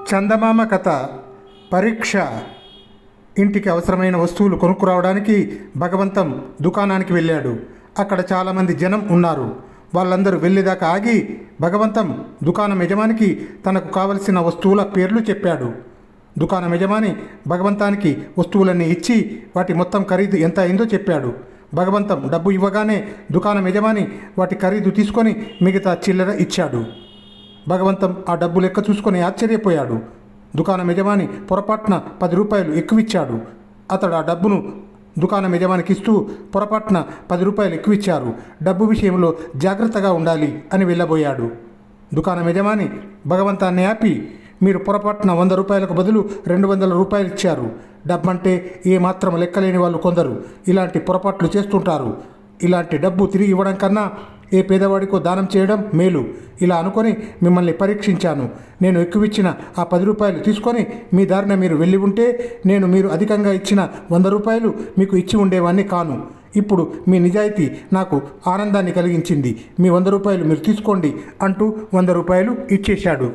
చందమామ కథ. పరీక్ష. ఇంటికి అవసరమైన వస్తువులు కొనుక్కురావడానికి భగవంతం దుకాణానికి వెళ్ళాడు. అక్కడ చాలామంది జనం ఉన్నారు. వాళ్ళందరూ వెళ్ళేదాకా ఆగి భగవంతం దుకాణం యజమానికి తనకు కావలసిన వస్తువుల పేర్లు చెప్పాడు. దుకాణం యజమాని భగవంతానికి వస్తువులన్నీ ఇచ్చి వాటి మొత్తం ఖరీదు ఎంత అయిందో చెప్పాడు. భగవంతం డబ్బు ఇవ్వగానే దుకాణం యజమాని వాటి ఖరీదు తీసుకొని మిగతా చిల్లర ఇచ్చాడు. భగవంతం ఆ డబ్బు లెక్క చూసుకొని ఆశ్చర్యపోయాడు. దుకాణం యజమాని పొరపాటున 10 రూపాయలు ఎక్కువిచ్చాడు. అతడు ఆ డబ్బును దుకాణం యజమానికి ఇస్తూ పొరపాటున 10 రూపాయలు ఎక్కువిచ్చారు, డబ్బు విషయంలో జాగ్రత్తగా ఉండాలి అని వెళ్ళబోయాడు. దుకాణం యజమాని భగవంతాన్ని ఆపి, మీరు పొరపాటున 100 రూపాయలకు బదులు 200 రూపాయలు ఇచ్చారు. డబ్బంటే ఏమాత్రం లెక్కలేని వాళ్ళు కొందరు ఇలాంటి పొరపాట్లు చేస్తుంటారు. ఇలాంటి డబ్బు తిరిగి ఇవ్వడం కన్నా ఏ పేదవాడికో దానం చేయడం మేలు. ఇలా అనుకొని మిమ్మల్ని పరీక్షించాను. నేను ఎక్కువిచ్చిన ఆ 10 రూపాయలు తీసుకొని మీ దారిన మీరు వెళ్ళి ఉంటే నేను మీరు అధికంగా ఇచ్చిన 100 రూపాయలు మీకు ఇచ్చి ఉండేవాడిని కాను. ఇప్పుడు మీ నిజాయితీ నాకు ఆనందాన్ని కలిగించింది. మీ 100 రూపాయలు మీరు తీసుకోండి అంటూ 100 రూపాయలు ఇచ్చేశాడు.